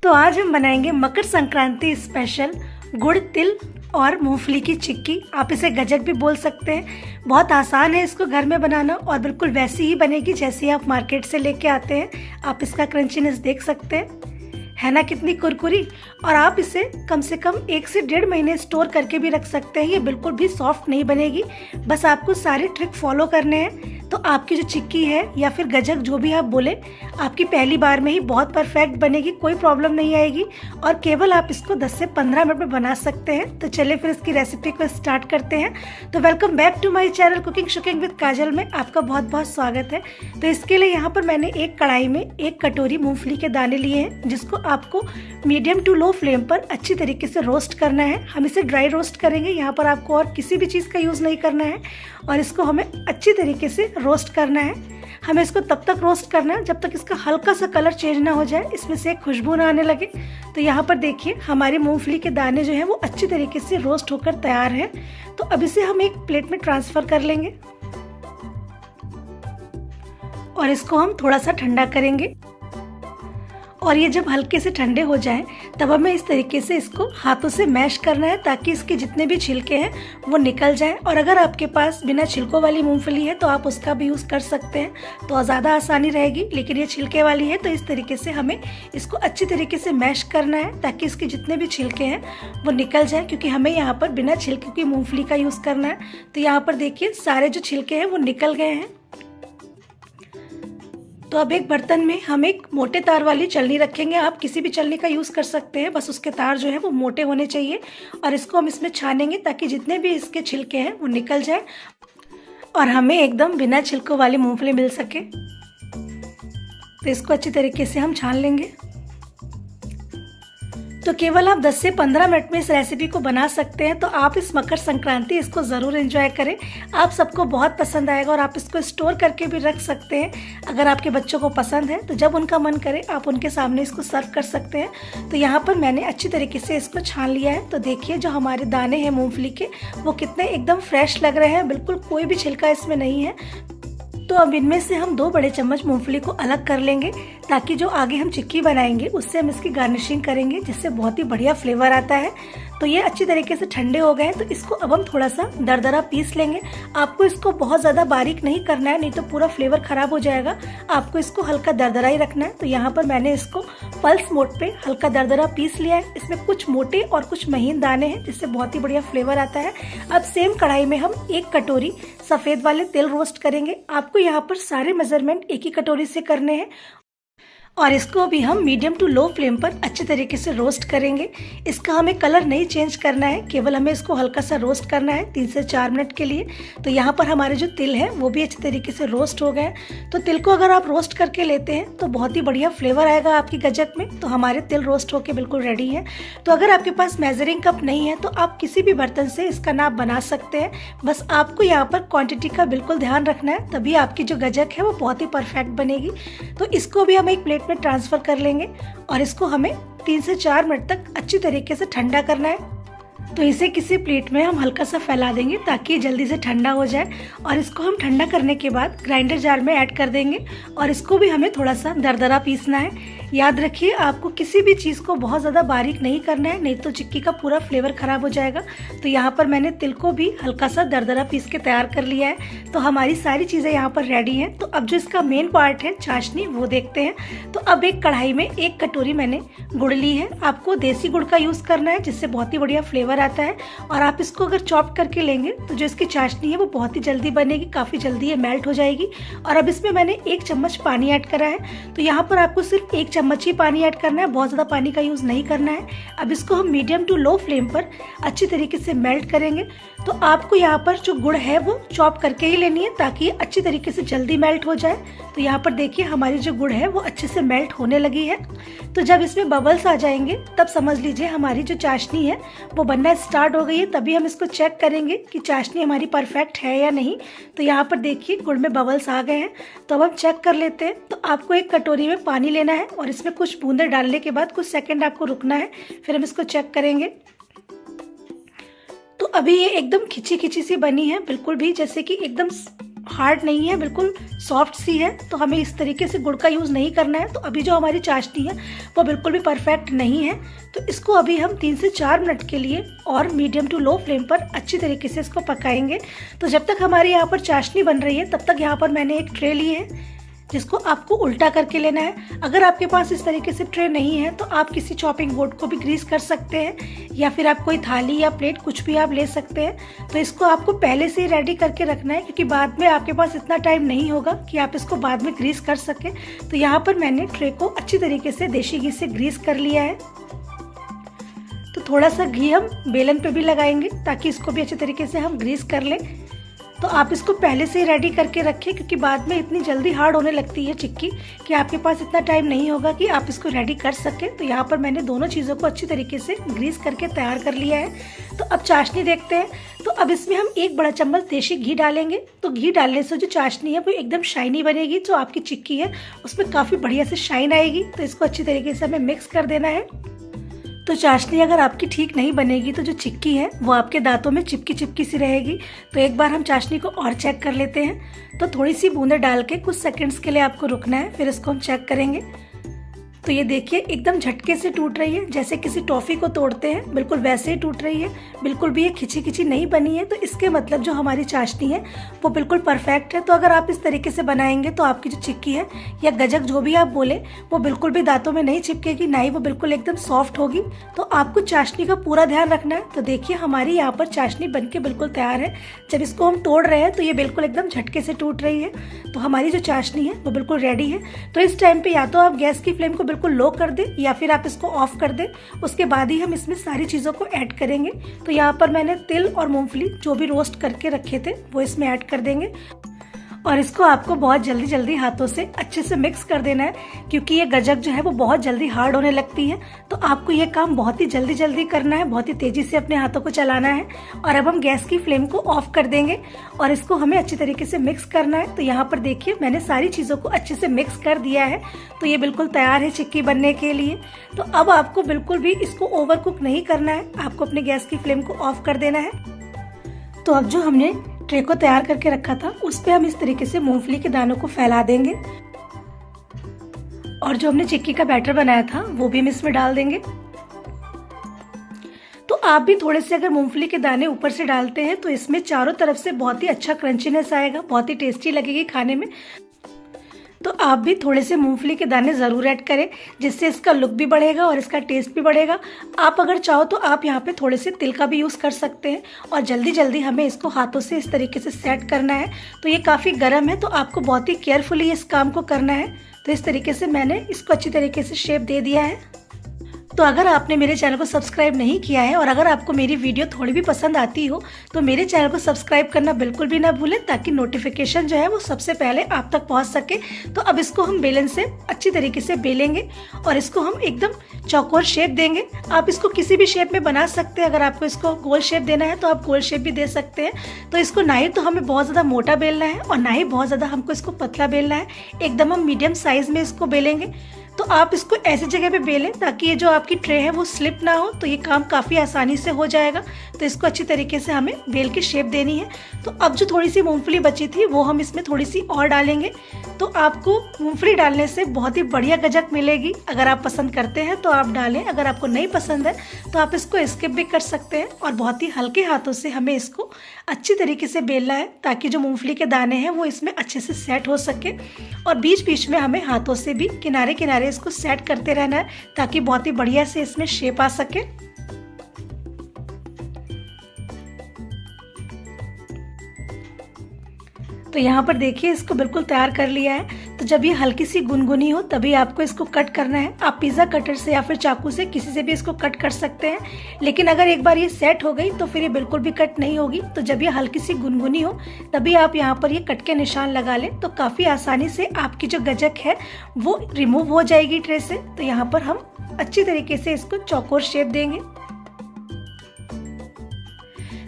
तो आज हम बनाएंगे मकर संक्रांति स्पेशल गुड़ तिल और मूंगफली की चिक्की। आप इसे गजक भी बोल सकते हैं। बहुत आसान है इसको घर में बनाना और बिल्कुल वैसी ही बनेगी जैसी आप मार्केट से लेके आते हैं। आप इसका क्रंचीनेस देख सकते हैं, है ना कितनी कुरकुरी। और आप इसे कम से कम 1 से 1.5 महीने स्टोर करके भी रख सकते हैं। ये बिल्कुल भी सॉफ्ट नहीं बनेगी। बस आपको सारे ट्रिक फॉलो करने हैं तो आपकी जो चिक्की है या फिर गजक जो भी आप बोले, आपकी पहली बार में ही बहुत परफेक्ट बनेगी, कोई प्रॉब्लम नहीं आएगी। और केवल आप इसको 10 से 15 मिनट में बना सकते हैं। तो चलिए फिर इसकी रेसिपी को स्टार्ट करते हैं। तो welcome back to my channel cooking शुकिंग विद काजल में आपका बहुत बहुत स्वागत है। तो इसके लिए यहाँ पर मैंने एक कढ़ाई में 1 कटोरी मूंगफली के दाने लिए हैं, जिसको आपको मीडियम टू लो फ्लेम पर अच्छी तरीके से रोस्ट करना है। हम इसे ड्राई रोस्ट करेंगे, यहाँ पर आपको और किसी भी चीज़ का यूज़ नहीं करना है। और इसको हमें अच्छी तरीके से रोस्ट करना है। हमें इसको तब तक रोस्ट करना है जब तक इसका हल्का सा कलर चेंज ना हो जाए, इसमें से एक खुशबू ना आने लगे। तो यहाँ पर देखिए हमारी मूंगफली के दाने जो हैं वो अच्छी तरीके से रोस्ट होकर तैयार हैं। तो अब इसे हम एक प्लेट में ट्रांसफ़र कर लेंगे और इसको हम थोड़ा सा ठंडा करेंगे। और ये जब हल्के से ठंडे हो जाएं तब हमें इस तरीके से इसको हाथों से मैश करना है ताकि इसके जितने भी छिलके हैं वो निकल जाएं। और अगर आपके पास बिना छिलकों वाली मूंगफली है तो आप उसका भी यूज़ कर सकते हैं, तो ज़्यादा आसानी रहेगी। लेकिन ये छिलके वाली है तो इस तरीके से हमें इसको अच्छी तरीके से मैश करना है ताकि इसके जितने भी छिलके हैं वो निकल जाएँ, क्योंकि हमें यहाँ पर बिना छिलके की मूँगफली का यूज़ करना है। तो यहाँ पर देखिए सारे जो छिलके हैं वो निकल गए हैं। तो अब एक बर्तन में हम एक मोटे तार वाली छलनी रखेंगे। आप किसी भी छलनी का यूज़ कर सकते हैं, बस उसके तार जो है वो मोटे होने चाहिए। और इसको हम इसमें छानेंगे ताकि जितने भी इसके छिलके हैं वो निकल जाए और हमें एकदम बिना छिलकों वाली मूंगफली मिल सके। तो इसको अच्छी तरीके से हम छान लेंगे। तो केवल आप 10 से 15 मिनट में इस रेसिपी को बना सकते हैं। तो आप इस मकर संक्रांति इसको ज़रूर एंजॉय करें, आप सबको बहुत पसंद आएगा। और आप इसको स्टोर करके भी रख सकते हैं। अगर आपके बच्चों को पसंद है तो जब उनका मन करे आप उनके सामने इसको सर्व कर सकते हैं। तो यहाँ पर मैंने अच्छी तरीके से इसको छान लिया है। तो देखिए जो हमारे दाने हैं मूँगफली के वो कितने एकदम फ्रेश लग रहे हैं, बिल्कुल कोई भी छिलका इसमें नहीं है। तो अब इनमें से हम 2 बड़े चम्मच मूंगफली को अलग कर लेंगे ताकि जो आगे हम चिक्की बनाएंगे उससे हम इसकी गार्निशिंग करेंगे, जिससे बहुत ही बढ़िया फ्लेवर आता है। तो ये अच्छी तरीके से ठंडे हो गए हैं। तो इसको अब हम थोड़ा सा दरदरा पीस लेंगे। आपको इसको बहुत ज़्यादा बारीक नहीं करना है, नहीं तो पूरा फ्लेवर ख़राब हो जाएगा। आपको इसको हल्का दरदरा ही रखना है। तो यहाँ पर मैंने इसको पल्स मोड पे हल्का दरदरा पीस लिया है। इसमें कुछ मोटे और कुछ महीन दाने हैं, जिससे बहुत ही बढ़िया फ्लेवर आता है। अब सेम कढ़ाई में हम 1 कटोरी सफ़ेद वाले तिल रोस्ट करेंगे। आपको यहाँ पर सारे मेजरमेंट एक ही कटोरी से करने हैं और इसको भी हम मीडियम टू लो फ्लेम पर अच्छे तरीके से रोस्ट करेंगे। इसका हमें कलर नहीं चेंज करना है, केवल हमें इसको हल्का सा रोस्ट करना है 3 से 4 मिनट के लिए। तो यहाँ पर हमारे जो तिल है वो भी अच्छे तरीके से रोस्ट हो गए। तो तिल को अगर आप रोस्ट करके लेते हैं तो बहुत ही बढ़िया फ्लेवर आएगा आपकी गजक में। तो हमारे तिल रोस्ट होके बिल्कुल रेडी है। तो अगर आपके पास मेजरिंग कप नहीं है तो आप किसी भी बर्तन से इसका नाप बना सकते हैं। बस आपको यहाँ पर क्वांटिटी का बिल्कुल ध्यान रखना है, तभी आपकी जो गजक है वो बहुत ही परफेक्ट बनेगी। तो इसको भी हम एक प्लेट में ट्रांसफ़र कर लेंगे और इसको हमें 3 से 4 मिनट तक अच्छी तरीके से ठंडा करना है। तो इसे किसी प्लेट में हम हल्का सा फैला देंगे ताकि ये जल्दी से ठंडा हो जाए। और इसको हम ठंडा करने के बाद ग्राइंडर जार में ऐड कर देंगे और इसको भी हमें थोड़ा सा दरदरा पीसना है। याद रखिए आपको किसी भी चीज़ को बहुत ज़्यादा बारीक नहीं करना है, नहीं तो चिक्की का पूरा फ्लेवर ख़राब हो जाएगा। तो यहाँ पर मैंने तिल को भी हल्का सा दरदरा पीस के तैयार कर लिया है। तो हमारी सारी चीज़ें यहाँ पर रेडी हैं। तो अब जो इसका मेन पार्ट है चाशनी, वो देखते हैं। तो अब एक कढ़ाई में 1 कटोरी मैंने गुड़ ली है। आपको देसी गुड़ का यूज़ करना है, जिससे बहुत ही बढ़िया फ्लेवर आता है। और आप इसको अगर चॉप करके लेंगे तो जो इसकी चाशनी है वो बहुत ही जल्दी बनेगी, काफ़ी जल्दी ये मेल्ट हो जाएगी। और अब इसमें मैंने 1 चम्मच पानी ऐड करा है। तो यहाँ पर आपको सिर्फ 1 चम्मच ही पानी ऐड करना है, बहुत ज़्यादा पानी का यूज़ नहीं करना है। अब इसको हम मीडियम टू लो फ्लेम पर अच्छी तरीके से मेल्ट करेंगे। तो आपको यहाँ पर जो गुड़ है वो चॉप करके ही लेनी है ताकि ये अच्छी तरीके से जल्दी मेल्ट हो जाए। तो यहाँ पर देखिए हमारी जो गुड़ है वो अच्छे से मेल्ट होने लगी है। तो जब इसमें बबल्स आ जाएंगे तब समझ लीजिए हमारी जो चाशनी है वो बनना स्टार्ट हो गई है। तभी हम इसको चेक करेंगे कि चाशनी हमारी परफेक्ट है या नहीं। तो यहाँ पर देखिए गुड़ में बबल्स आ गए हैं। तो अब हम चेक कर लेते हैं। तो आपको 1 कटोरी में पानी लेना है और इसमें कुछ बूंदे डालने के बाद कुछ सेकंड आपको रुकना है, फिर हम इसको चेक करेंगे। तो अभी ये एकदम खिंची खिंची सी बनी है, बिल्कुल भी जैसे कि एकदम हार्ड नहीं है, बिल्कुल सॉफ्ट सी है। तो हमें इस तरीके से गुड़ का यूज़ नहीं करना है। तो अभी जो हमारी चाशनी है वो बिल्कुल भी परफेक्ट नहीं है। तो इसको अभी हम 3 से 4 मिनट के लिए और मीडियम टू लो फ्लेम पर अच्छी तरीके से इसको पकाएंगे। तो जब तक हमारी यहाँ पर चाशनी बन रही है तब तक यहाँ पर मैंने एक ट्रे ली है जिसको आपको उल्टा करके लेना है। अगर आपके पास इस तरीके से ट्रे नहीं है तो आप किसी चॉपिंग बोर्ड को भी ग्रीस कर सकते हैं, या फिर आप कोई थाली या प्लेट कुछ भी आप ले सकते हैं। तो इसको आपको पहले से ही रेडी करके रखना है, क्योंकि बाद में आपके पास इतना टाइम नहीं होगा कि आप इसको बाद में ग्रीस कर सकें। तो यहाँ पर मैंने ट्रे को अच्छी तरीके से देसी घी से ग्रीस कर लिया है। तो थोड़ा सा घी हम बेलन पे भी लगाएंगे ताकि इसको भी अच्छे तरीके से हम ग्रीस कर लें। तो आप इसको पहले से ही रेडी करके रखें, क्योंकि बाद में इतनी जल्दी हार्ड होने लगती है चिक्की कि आपके पास इतना टाइम नहीं होगा कि आप इसको रेडी कर सकें। तो यहाँ पर मैंने दोनों चीज़ों को अच्छी तरीके से ग्रीस करके तैयार कर लिया है। तो अब चाशनी देखते हैं। तो अब इसमें हम 1 बड़ा चम्मच देसी घी डालेंगे। तो घी डालने से जो चाशनी है वो एकदम शाइनी बनेगी। जो आपकी चिक्की है उसमें काफ़ी बढ़िया से शाइन आएगी। तो इसको अच्छी तरीके से हमें मिक्स कर देना है। तो चाशनी अगर आपकी ठीक नहीं बनेगी तो जो चिक्की है वो आपके दांतों में चिपकी चिपकी सी रहेगी। तो एक बार हम चाशनी को और चेक कर लेते हैं। तो थोड़ी सी बूंदें डाल के कुछ सेकंड्स के लिए आपको रुकना है, फिर इसको हम चेक करेंगे। तो ये देखिए एकदम झटके से टूट रही है, जैसे किसी टॉफ़ी को तोड़ते हैं बिल्कुल वैसे ही टूट रही है। बिल्कुल भी ये खिंची खिंची नहीं बनी है। तो इसके मतलब जो हमारी चाशनी है वो बिल्कुल परफेक्ट है। तो अगर आप इस तरीके से बनाएंगे तो आपकी जो चिक्की है या गजक जो भी आप बोले वो बिल्कुल भी दांतों में नहीं चिपकेगी, ना ही वो बिल्कुल एकदम सॉफ्ट होगी। तो आपको चाशनी का पूरा ध्यान रखना है। तो देखिए हमारी यहाँ पर चाशनी बनके बिल्कुल तैयार है। जब इसको हम तोड़ रहे हैं तो ये बिल्कुल एकदम झटके से टूट रही है। तो हमारी जो चाशनी है वो बिल्कुल रेडी है। तो इस टाइम पे या तो आप गैस की फ्लेम को बिल्कुल लो कर दें या फिर आप इसको ऑफ कर दें। उसके बाद ही हम इसमें सारी चीज़ों को ऐड करेंगे। तो यहाँ पर मैंने तिल और मूंगफली जो भी रोस्ट करके रखे थे वो इसमें ऐड कर देंगे। और इसको आपको बहुत जल्दी जल्दी हाथों से अच्छे से मिक्स कर देना है, क्योंकि ये गजक जो है वो बहुत जल्दी हार्ड होने लगती है। तो आपको ये काम बहुत ही जल्दी जल्दी करना है, बहुत ही तेज़ी से अपने हाथों को चलाना है। और अब हम गैस की फ्लेम को ऑफ कर देंगे और इसको हमें अच्छी तरीके से मिक्स करना है। तो यहाँ पर देखिए मैंने सारी चीज़ों को अच्छे से मिक्स कर दिया है। तो ये बिल्कुल तैयार है चिक्की बनने के लिए। तो अब आपको बिल्कुल भी इसको ओवर कुक नहीं करना है, आपको अपने गैस की फ्लेम को ऑफ कर देना है। तो अब जो हमने ट्रे को तैयार करके रखा था उस पे हम इस तरीके से मूंगफली के दानों को फैला देंगे और जो हमने चिक्की का बैटर बनाया था वो भी हम इसमें डाल देंगे। तो आप भी थोड़े से अगर मूंगफली के दाने ऊपर से डालते हैं तो इसमें चारों तरफ से बहुत ही अच्छा क्रंचीनेस आएगा, बहुत ही टेस्टी लगेगी खाने में। तो आप भी थोड़े से मूंगफली के दाने ज़रूर ऐड करें, जिससे इसका लुक भी बढ़ेगा और इसका टेस्ट भी बढ़ेगा। आप अगर चाहो तो आप यहाँ पे थोड़े से तिल का भी यूज़ कर सकते हैं। और जल्दी जल्दी हमें इसको हाथों से इस तरीके से सेट करना है। तो ये काफ़ी गर्म है तो आपको बहुत ही केयरफुली इस काम को करना है। तो इस तरीके से मैंने इसको अच्छी तरीके से शेप दे दिया है। तो अगर आपने मेरे चैनल को सब्सक्राइब नहीं किया है और अगर आपको मेरी वीडियो थोड़ी भी पसंद आती हो तो मेरे चैनल को सब्सक्राइब करना बिल्कुल भी ना भूलें, ताकि नोटिफिकेशन जो है वो सबसे पहले आप तक पहुंच सके। तो अब इसको हम बेलन से अच्छी तरीके से बेलेंगे और इसको हम एकदम चौकोर शेप देंगे। आप इसको किसी भी शेप में बना सकते हैं। अगर आपको इसको गोल शेप देना है तो आप गोल शेप भी दे सकते हैं। तो इसको ना ही तो हमें बहुत ज़्यादा मोटा बेलना है और ना ही बहुत ज़्यादा हमको इसको पतला बेलना है। एकदम हम मीडियम साइज़ में इसको बेलेंगे। तो आप इसको ऐसी जगह पे बेलें ताकि ये जो आपकी ट्रे है वो स्लिप ना हो। तो ये काम काफ़ी आसानी से हो जाएगा। तो इसको अच्छी तरीके से हमें बेल की शेप देनी है। तो अब जो थोड़ी सी मूंगफली बची थी वो हम इसमें थोड़ी सी और डालेंगे। तो आपको मूंगफली डालने से बहुत ही बढ़िया गजक मिलेगी। अगर आप पसंद करते हैं तो आप डालें, अगर आपको नहीं पसंद है तो आप इसको स्किप भी कर सकते हैं। और बहुत ही हल्के हाथों से हमें इसको अच्छी तरीके से बेलना है ताकि जो मूंगफली के दाने हैं वो इसमें अच्छे से सेट हो सके। और बीच बीच में हमें हाथों से भी किनारे किनारे इसको सेट करते रहना है ताकि बहुत ही बढ़िया से इसमें शेप आ सके। तो यहाँ पर देखिए इसको बिल्कुल तैयार कर लिया है। तो जब ये हल्की सी गुनगुनी हो तभी आपको इसको कट करना है। आप पिज़्ज़ा कटर से या फिर चाकू से किसी से भी इसको कट कर सकते हैं। लेकिन अगर एक बार ये सेट हो गई तो फिर ये बिल्कुल भी कट नहीं होगी। तो जब ये हल्की सी गुनगुनी हो तभी आप यहाँ पर ये कट के निशान लगा लें। तो काफ़ी आसानी से आपकी जो गजक है वो रिमूव हो जाएगी ट्रे से। तो यहाँ पर हम अच्छी तरीके से इसको चौकोर शेप देंगे।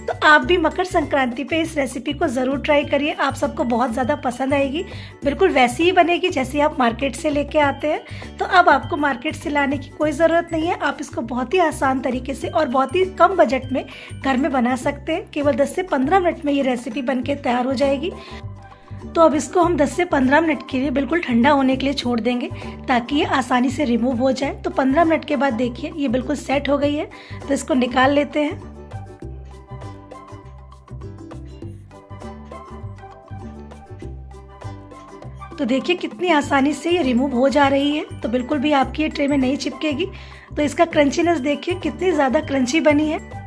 तो आप भी मकर संक्रांति पे इस रेसिपी को ज़रूर ट्राई करिए, आप सबको बहुत ज़्यादा पसंद आएगी। बिल्कुल वैसी ही बनेगी जैसे आप मार्केट से लेके आते हैं। तो अब आपको मार्केट से लाने की कोई ज़रूरत नहीं है। आप इसको बहुत ही आसान तरीके से और बहुत ही कम बजट में घर में बना सकते हैं। केवल 10 से 15 मिनट में ये रेसिपी बनके तैयार हो जाएगी। तो अब इसको हम 10 से 15 मिनट के लिए बिल्कुल ठंडा होने के लिए छोड़ देंगे ताकि ये आसानी से रिमूव हो जाए। तो 15 मिनट के बाद देखिए ये बिल्कुल सेट हो गई है, तो इसको निकाल लेते हैं। तो देखिए कितनी आसानी से ये रिमूव हो जा रही है, तो बिल्कुल भी आपकी ये ट्रे में नहीं चिपकेगी। तो इसका क्रंचीनेस देखिए कितनी ज़्यादा क्रंची बनी है।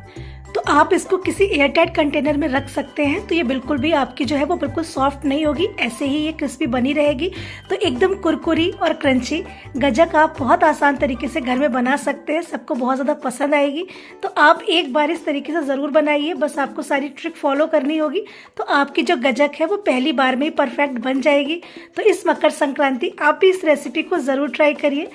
तो आप इसको किसी एयरटाइट कंटेनर में रख सकते हैं, तो ये बिल्कुल भी आपकी जो है वो बिल्कुल सॉफ्ट नहीं होगी, ऐसे ही ये क्रिस्पी बनी रहेगी। तो एकदम कुरकुरी और क्रंची गजक आप बहुत आसान तरीके से घर में बना सकते हैं, सबको बहुत ज़्यादा पसंद आएगी। तो आप एक बार इस तरीके से ज़रूर बनाइए, बस आपको सारी ट्रिक फॉलो करनी होगी, तो आपकी जो गजक है वो पहली बार में ही परफेक्ट बन जाएगी। तो इस मकर संक्रांति आप भी इस रेसिपी को ज़रूर ट्राई करिए।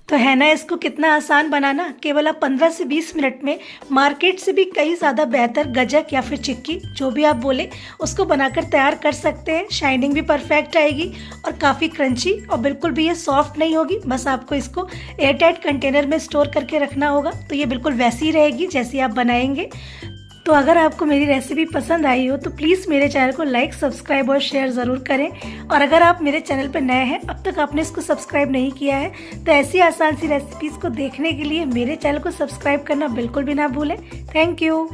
तो है ना इसको कितना आसान बनाना, केवल आप 15 से 20 मिनट में मार्केट से भी कई ज़्यादा बेहतर गजक या फिर चिक्की जो भी आप बोले उसको बनाकर तैयार कर सकते हैं। शाइनिंग भी परफेक्ट आएगी और काफ़ी क्रंची, और बिल्कुल भी ये सॉफ्ट नहीं होगी। बस आपको इसको एयरटाइट कंटेनर में स्टोर करके रखना होगा, तो ये बिल्कुल वैसी ही रहेगी जैसी आप बनाएंगे। तो अगर आपको मेरी रेसिपी पसंद आई हो तो प्लीज़ मेरे चैनल को लाइक, सब्सक्राइब और शेयर ज़रूर करें। और अगर आप मेरे चैनल पर नए हैं, अब तक आपने इसको सब्सक्राइब नहीं किया है, तो ऐसी आसान सी रेसिपीज़ को देखने के लिए मेरे चैनल को सब्सक्राइब करना बिल्कुल भी ना भूलें। Thank you.